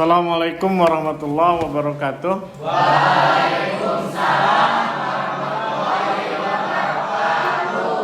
Assalamualaikum warahmatullahi wabarakatuh. Waalaikumsalam warahmatullahi wabarakatuh.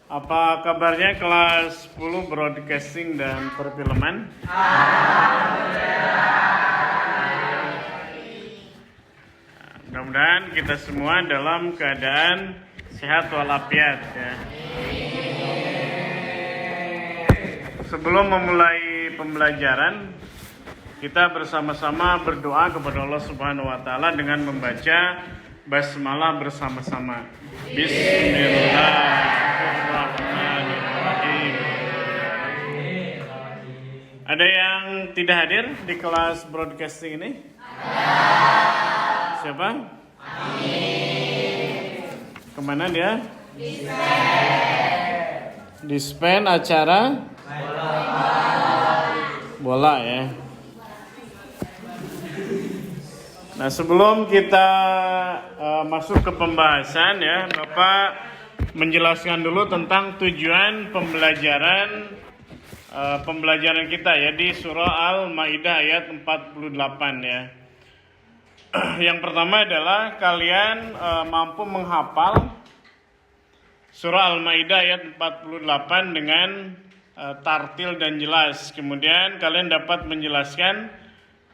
Apa kabarnya kelas 10 Broadcasting dan Perfilman? Mudah-mudahan kita semua dalam keadaan sehat walafiat ya. Sebelum memulai pembelajaran, kita bersama-sama berdoa kepada Allah Subhanahu wa taala dengan membaca basmalah bersama-sama. Bismillahirrahmanirrahim. Ada yang tidak hadir di kelas broadcasting ini? Siapa? Kemana dia? Dispen acara bola ya. Nah, sebelum kita masuk ke pembahasan ya, Bapak menjelaskan dulu tentang tujuan pembelajaran kita ya di surah Al-Maidah ayat 48 ya. Yang pertama adalah kalian mampu menghafal surah Al-Maidah ayat 48 dengan tartil dan jelas. Kemudian kalian dapat menjelaskan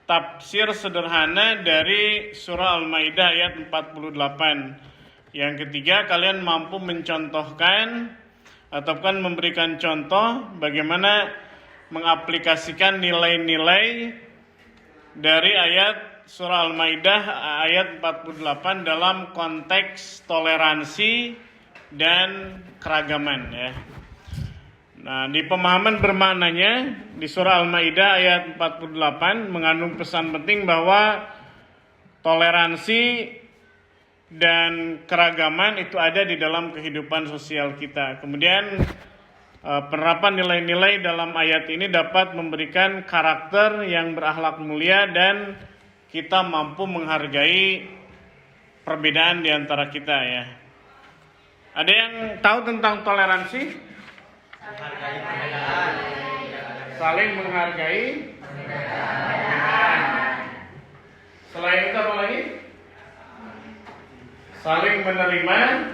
tafsir sederhana dari surah Al-Maidah ayat 48. Yang ketiga, kalian mampu mencontohkan ataupun memberikan contoh bagaimana mengaplikasikan nilai-nilai dari ayat surah Al-Maidah ayat 48 dalam konteks toleransi dan keragaman ya. Nah, di pemahaman bermaknanya di surah Al-Maidah ayat 48 mengandung pesan penting bahwa toleransi dan keragaman itu ada di dalam kehidupan sosial kita. Kemudian penerapan nilai-nilai dalam ayat ini dapat memberikan karakter yang berakhlak mulia dan kita mampu menghargai perbedaan di antara kita ya. Ada yang tahu tentang toleransi? Saling menghargai perbedaan. Selain itu apa lagi? Saling menerima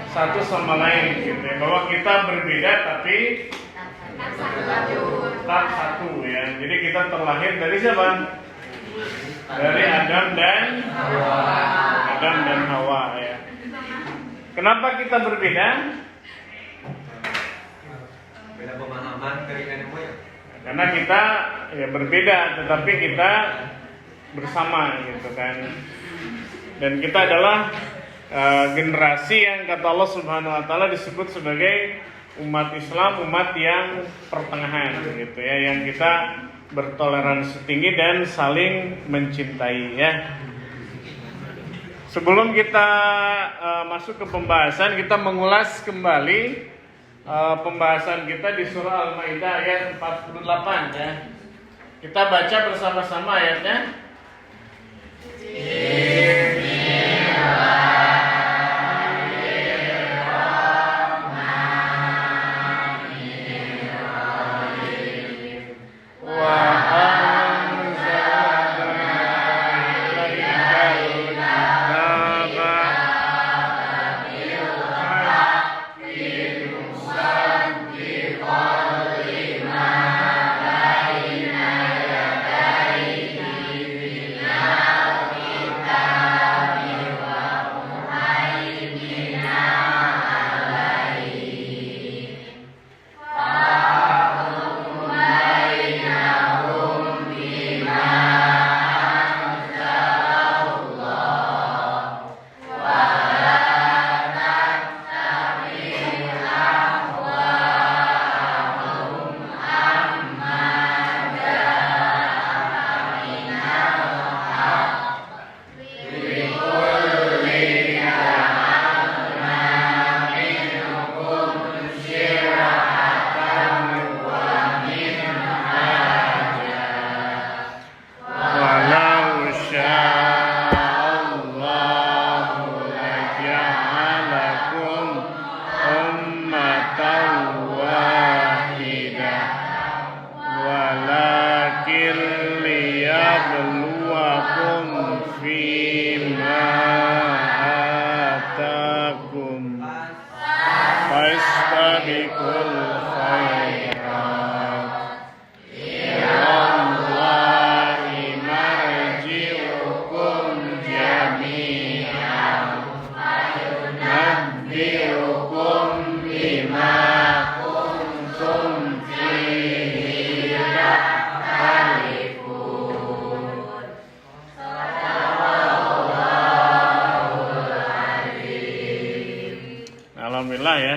satu sama lain gitu ya. Bahwa kita berbeda tapi tetap satu ya. Jadi kita terlahir dari siapa? Dari Adam dan Hawa ya. Kenapa kita berbeda? Beda pemahaman keringan ya. Karena kita ya berbeda, tetapi kita bersama gitu kan. Dan kita adalah generasi yang kata Allah Subhanahu wa taala disebut sebagai umat Islam, umat yang pertengahan gitu ya, yang kita bertoleransi tinggi dan saling mencintai ya. Sebelum kita masuk ke pembahasan, kita mengulas kembali pembahasan kita di surah Al-Maidah ayat 48 ya. Kita baca bersama-sama ayatnya.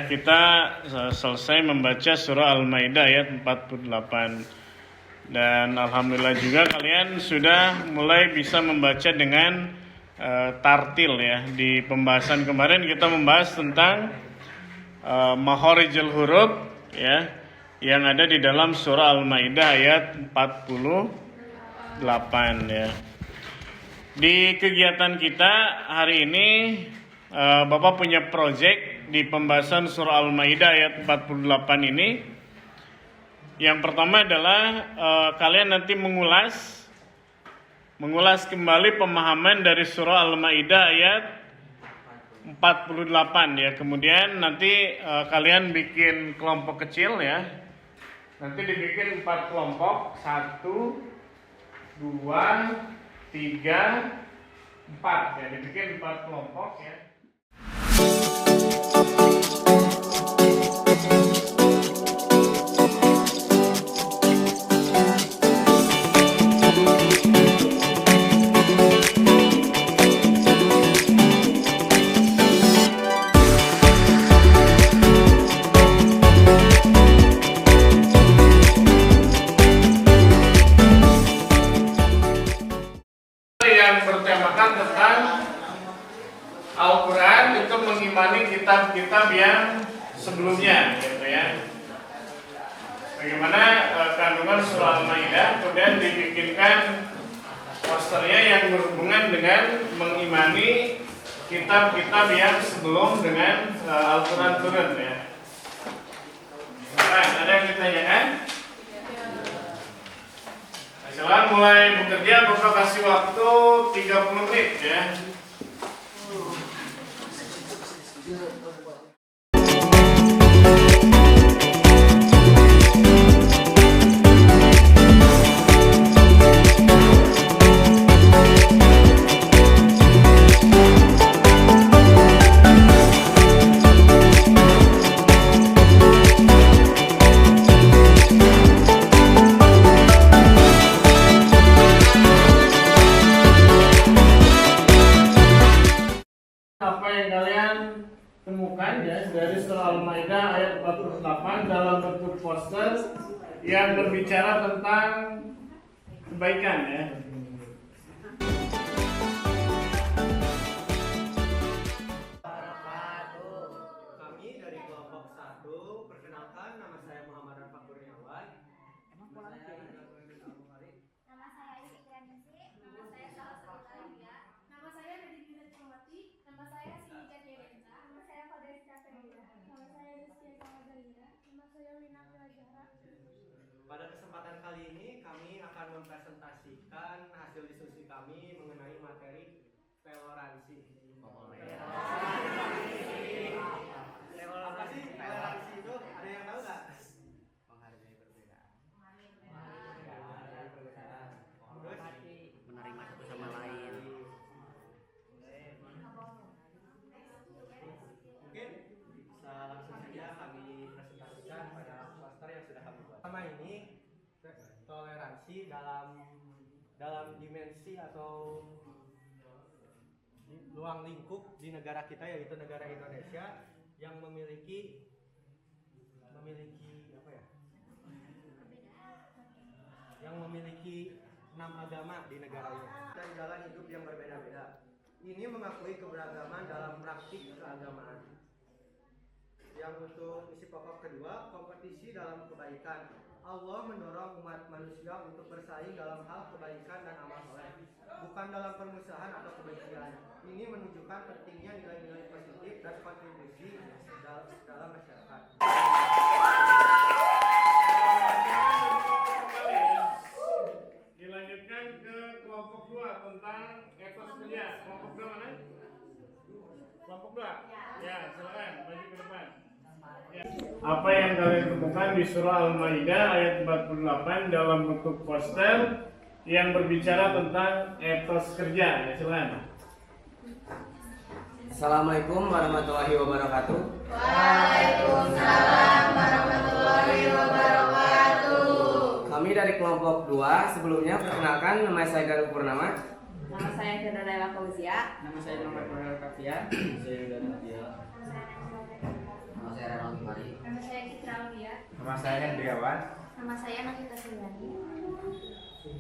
kita selesai membaca surah Al-Maidah ayat 48. Dan alhamdulillah juga kalian sudah mulai bisa membaca dengan tartil ya. Di pembahasan kemarin kita membahas tentang makharijul huruf ya, yang ada di dalam surah Al-Maidah ayat 48 ya. Di kegiatan kita hari ini Bapak punya project di pembahasan surah Al-Maidah ayat 48 ini. Yang pertama adalah kalian nanti mengulas kembali pemahaman dari surah Al-Maidah ayat 48 ya. Kemudian nanti kalian bikin kelompok kecil ya. Nanti dibikin 4 kelompok, 1, 2, 3, 4 ya. Dibikin 4 kelompok ya. Al-Quran itu mengimani kitab-kitab yang sebelumnya gitu ya. Bagaimana kandungan surah Al-Maidah kemudian dibikinkan posternya yang berhubungan dengan mengimani kitab-kitab yang sebelum dengan Al-Quran turun ya. Nah, ada yang ditanyakan? Silakan mulai bekerja, Bapak kasih waktu 30 menit ya. Apa yang kalian temukan ya dari surah Al-Maidah ayat 48 dalam bentuk poster yang berbicara tentang kebaikan ya. Kami dari kelompok 1, perkenalkan nama saya Muhammad Arfa Kurniawan. Nama saya Isyik Ranisi, nama saya Salsa Arabia, nama saya Nadine Cumati, nama saya Sinja Jerenza, nama saya Fadesta Ferida, nama saya Rizky Kamadalira, nama saya Wina Filajara. Pada kesempatan kali ini kami akan mempresentasikan hasil diskusi kami mengenai materi toleransi. Apa sih toleransi itu? Ada yang tahu nggak? Menghargai perbedaan. Terus menerima satu sama lain. Mungkin bisa langsung saja kami presentasikan pada poster yang sudah kami buat. Pertama ini toleransi dalam dimensi atau ruang lingkup di negara kita, yaitu negara Indonesia yang memiliki apa ya? Yang memiliki 6 agama di negara ini dan jalan hidup yang berbeda-beda. Ini mengakui keberagaman dalam praktik keagamaan. Yang untuk isi pokok kedua, kompetisi dalam kebaikan. Allah mendorong umat manusia untuk bersaing dalam hal kebaikan dan amal soleh, bukan dalam permusuhan atau kebencian. Ini menunjukkan pentingnya nilai-nilai positif dan kontribusi dalam masyarakat. Dilanjutkan ke kelompok 2 tentang etos kerja. Kelompok 2 mana? Kelompok 2? Ya, silakan maju ke depan. Ya. Apa yang kalian temukan di surah Al-Maidah ayat 48 dalam bentuk poster yang berbicara tentang etos kerja? Ya, silakan. Assalamualaikum warahmatullahi wabarakatuh. Waalaikumsalam warahmatullahi wabarakatuh. Kami dari kelompok 2, sebelumnya perkenalkan, nama saya Galuh Purnama. Nama saya Firda Laila Fauzia. Nama saya Muhammad Nurul Kafia. Saya Yuda Nadia. Nama saya saya Rama Mari. Nama saya Citra Aulia. Nama saya Hendriawan. Nama saya Nakita Suryani.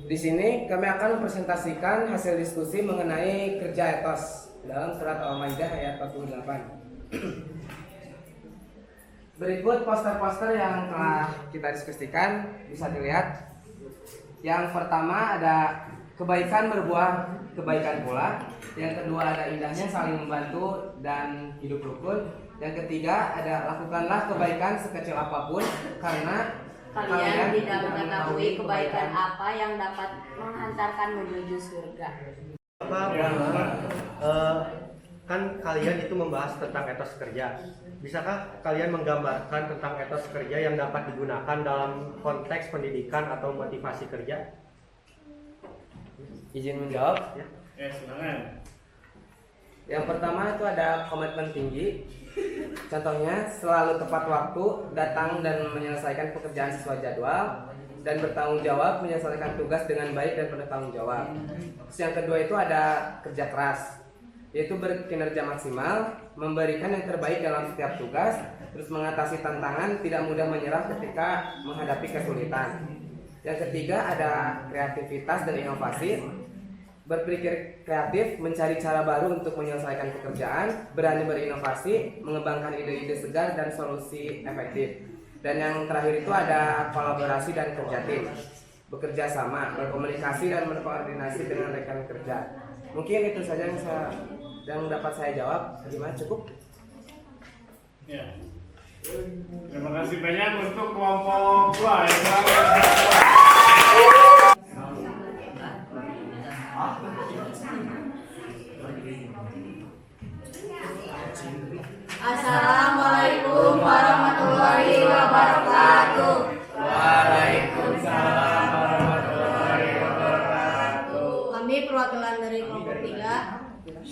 Di sini kami akan mempresentasikan hasil diskusi mengenai kerja etos dalam surat Al-Maidah ayat 48. Berikut poster-poster yang telah kita diskusikan bisa dilihat. Yang pertama ada kebaikan berbuah kebaikan pula. Yang kedua ada indahnya saling membantu dan hidup rukun. Yang ketiga ada lakukanlah kebaikan sekecil apapun karena Kalian tidak mengetahui kebaikan apa yang dapat menghantarkan menuju surga. Kan kalian itu membahas tentang etos kerja. Bisakah kalian menggambarkan tentang etos kerja yang dapat digunakan dalam konteks pendidikan atau motivasi kerja? izin menjawab. Ya, silakan. Yang pertama itu ada komitmen tinggi. Contohnya selalu tepat waktu, datang dan menyelesaikan pekerjaan sesuai jadwal, dan bertanggung jawab menyelesaikan tugas dengan baik dan penuh tanggung jawab. Terus yang kedua itu ada kerja keras, yaitu berkinerja maksimal, memberikan yang terbaik dalam setiap tugas, terus mengatasi tantangan, tidak mudah menyerah ketika menghadapi kesulitan. Yang ketiga ada kreativitas dan inovasi, berpikir kreatif, mencari cara baru untuk menyelesaikan pekerjaan, berani berinovasi, mengembangkan ide-ide segar dan solusi efektif. Dan yang terakhir itu ada kolaborasi dan kerja tim, bekerja sama, berkomunikasi dan berkoordinasi dengan rekan kerja. Mungkin itu saja yang dapat saya jawab. Gimana, cukup? Ya. Terima kasih banyak untuk kelompok 2 yang telah Assalamualaikum warahmatullahi wabarakatuh. Waalaikumsalam warahmatullahi wabarakatuh. Kami perwakilan dari kelompok 3.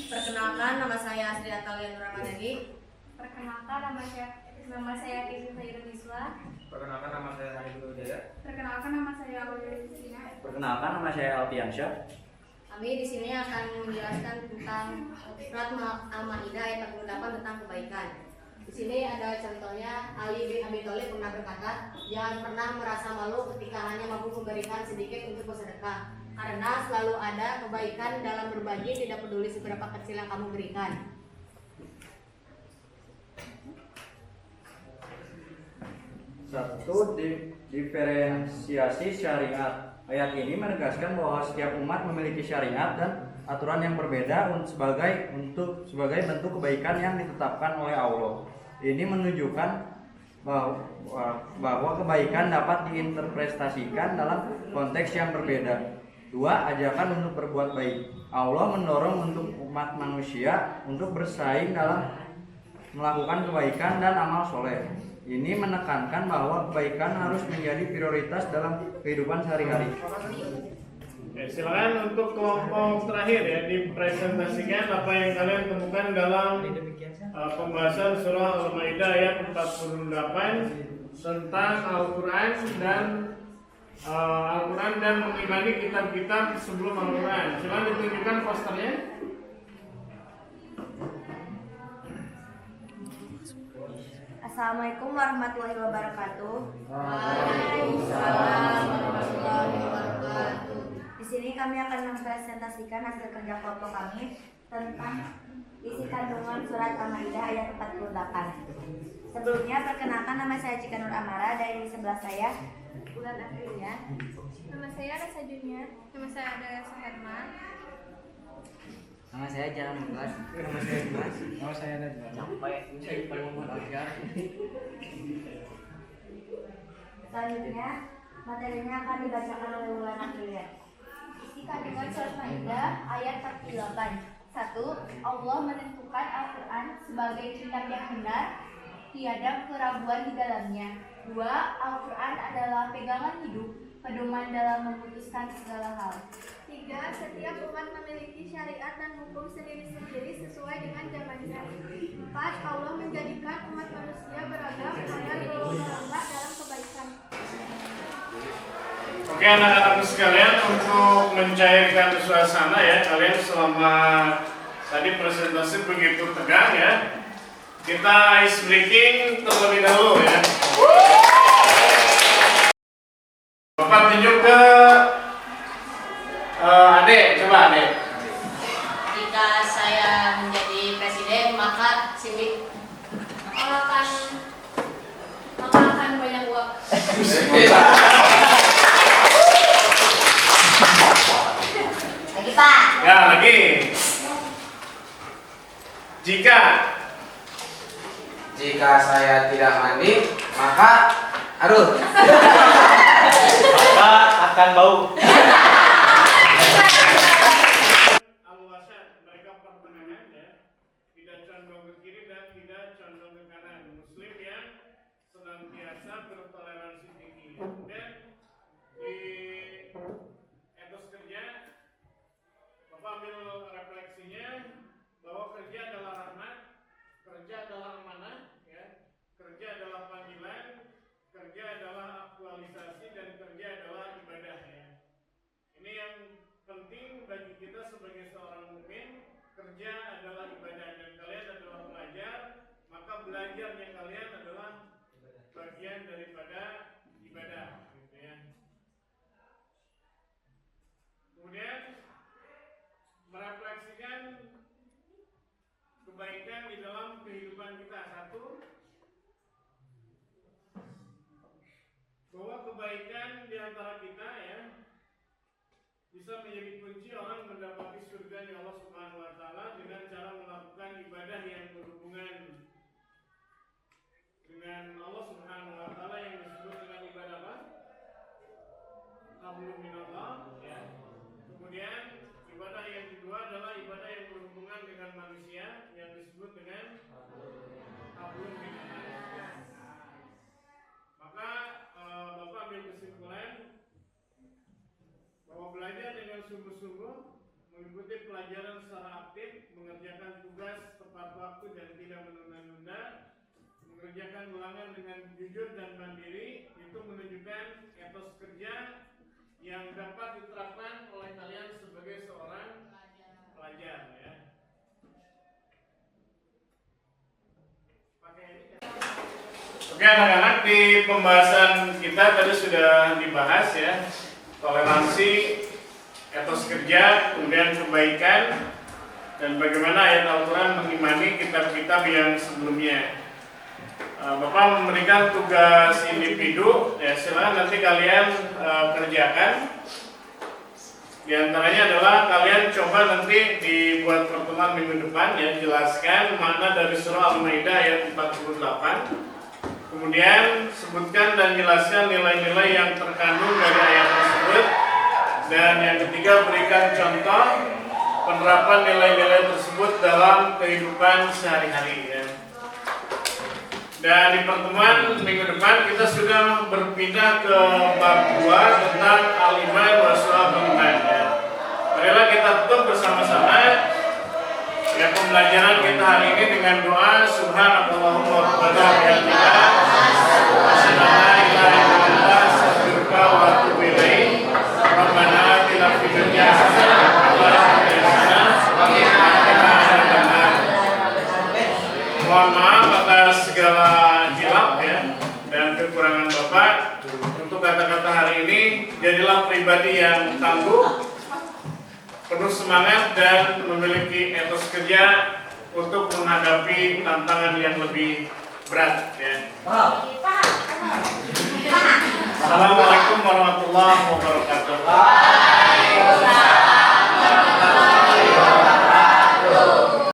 Perkenalkan, nama saya Asri Atalian Ramadhani. Perkenalkan, nama saya Kevin Khairuniswa. Perkenalkan nama saya Haniful Hidayat. Perkenalkan, nama saya Aulia Justina. Perkenalkan nama saya Alfiansyah. Kami di sini akan menjelaskan tentang surat Al-Maidah ayat 48 tentang kebaikan. Di sini ada contohnya, Ali bin Abi Thalib pernah berkata, jangan pernah merasa malu ketika hanya mampu memberikan sedikit untuk bersedekah, karena selalu ada kebaikan dalam berbagi, tidak peduli seberapa kecil yang kamu berikan. Satu, diferensiasi syariat. Ayat ini menegaskan bahwa setiap umat memiliki syariat dan aturan yang berbeda sebagai bentuk kebaikan yang ditetapkan oleh Allah. Ini menunjukkan bahwa kebaikan dapat diinterpretasikan dalam konteks yang berbeda. 2. Ajakan untuk berbuat baik. Allah mendorong untuk umat manusia untuk bersaing dalam melakukan kebaikan dan amal soleh. Ini menekankan bahwa kebaikan harus menjadi prioritas dalam kehidupan sehari-hari. Ya, silakan untuk kelompok terakhir ya, dipresentasikan apa yang kalian temukan dalam pembahasan surah Al-Maidah ayat 48 tentang Al-Quran dan mengimani kitab-kitab sebelum Al-Quran. Silakan ditunjukkan posternya. Assalamualaikum warahmatullahi wabarakatuh. Waalaikumsalam warahmatullahi wabarakatuh. Di sini kami akan mempresentasikan hasil kerja kelompok kami tentang isi kandungan surat Al-Maidah ayat 48. Sebelumnya perkenalkan, nama saya Cika Nur Amara, dari sebelah saya Bulan Aprilia. Nama saya Rasa Junia. Nama saya Ada Saherman. Nama saya Jalan Menggelas. Nama saya Najwa. Selanjutnya materinya akan dibacakan oleh Bulan Aprilia. Isi kandungan surat Maidah ayat 48. 1. Allah menentukan Al-Quran sebagai kitab yang benar, tiada keraguan di dalamnya. 2. Al-Quran adalah pegangan hidup, pedoman dalam memutuskan segala hal. 3. Setiap umat memiliki syariat dan hukum sendiri-sendiri sesuai dengan zamannya. 4. Allah menjadikan umat manusia beragam agar berlomba-lomba dalam kebaikan. Oke anak-anak sekalian, untuk mencairkan suasana ya, kalian selama tadi presentasi begitu tegang ya, Kita ice breaking terlebih dahulu ya. Bapak tunjuk ke Ade, coba Ade. Jika saya menjadi presiden, maka sini akan banyak uang. lagi Pak. Ya, lagi. Jika saya tidak mandi, maka aduh. Maka akan bau. Al-wasat, mereka pertengahan ya. Tidak condong ke kiri dan tidak condong ke kanan. Muslim yang senantiasa bertoleransi tinggi. Dan di etos kerja, Bapak ambil refleksinya bahwa kerja adalah rahmat, kerja adalah amanah, ya. Kerja adalah panggilan, kerja adalah aktualisasi, dan kerja adalah ibadah ya. Ini yang penting bagi kita sebagai seorang mukmin. Kerja adalah ibadah dan kalian adalah pelajar, maka belajarnya kalian adalah bagian daripada ibadah gitu ya. Kemudian merefleksikan kebaikan di dalam kehidupan kita. Satu, bahwa kebaikan di antara kita ya bisa menjadi kunci orang mendapati surga Allah Subhanahu wa taala dengan cara melakukan ibadah yang berhubungan dengan Allah Subhanahu wa taala yang disebut dengan ibadah apa? Hablum minallah ya. Kemudian ibadah yang kedua adalah ibadah yang berhubungan dengan manusia yang disebut dengan hablum minallah. Maka Bapak ambil kesimpulan bahwa belajar dengan sungguh-sungguh, mengikuti pelajaran secara aktif, mengerjakan tugas tepat waktu dan tidak menunda-nunda, mengerjakan ulangan dengan jujur dan mandiri, itu menunjukkan etos kerja yang dapat diterapkan oleh kalian sebagai seorang pelajar ya. Oke anak-anak, di pembahasan kita tadi sudah dibahas ya, toleransi, etos kerja, kemudian kebaikan, dan bagaimana ayat Al-Quran mengimani kitab-kitab yang sebelumnya. Bapak memberikan tugas individu, ya silakan nanti kalian kerjakan. Di antaranya adalah kalian coba nanti dibuat pertemuan minggu depan ya, jelaskan makna dari surah Al-Maidah ayat 48. Kemudian sebutkan dan jelaskan nilai-nilai yang terkandung dari ayat tersebut. Dan yang ketiga, berikan contoh penerapan nilai-nilai tersebut dalam kehidupan sehari-hari ya. Dan di pertemuan minggu depan kita sudah berpindah ke bab 2 tentang al-iman wa syu'abul iman ya. Marilah kita tutup bersama-sama ya pembelajaran kita hari ini dengan doa subhanakallahumma wa bihamdika asyhadu an la ilaha illa anta astaghfiruka wa atubu ilaik. Rabbana atina fid dunya hasanah wa fil akhirati hasanah wa qina adzabannar. Mohon maaf atas segala hilaf ya dan kekurangan Bapak. Untuk kata-kata hari ini, jadilah pribadi yang tangguh, penuh semangat dan memiliki etos kerja untuk menghadapi tantangan yang lebih berat ya. Assalamualaikum warahmatullahi wabarakatuh.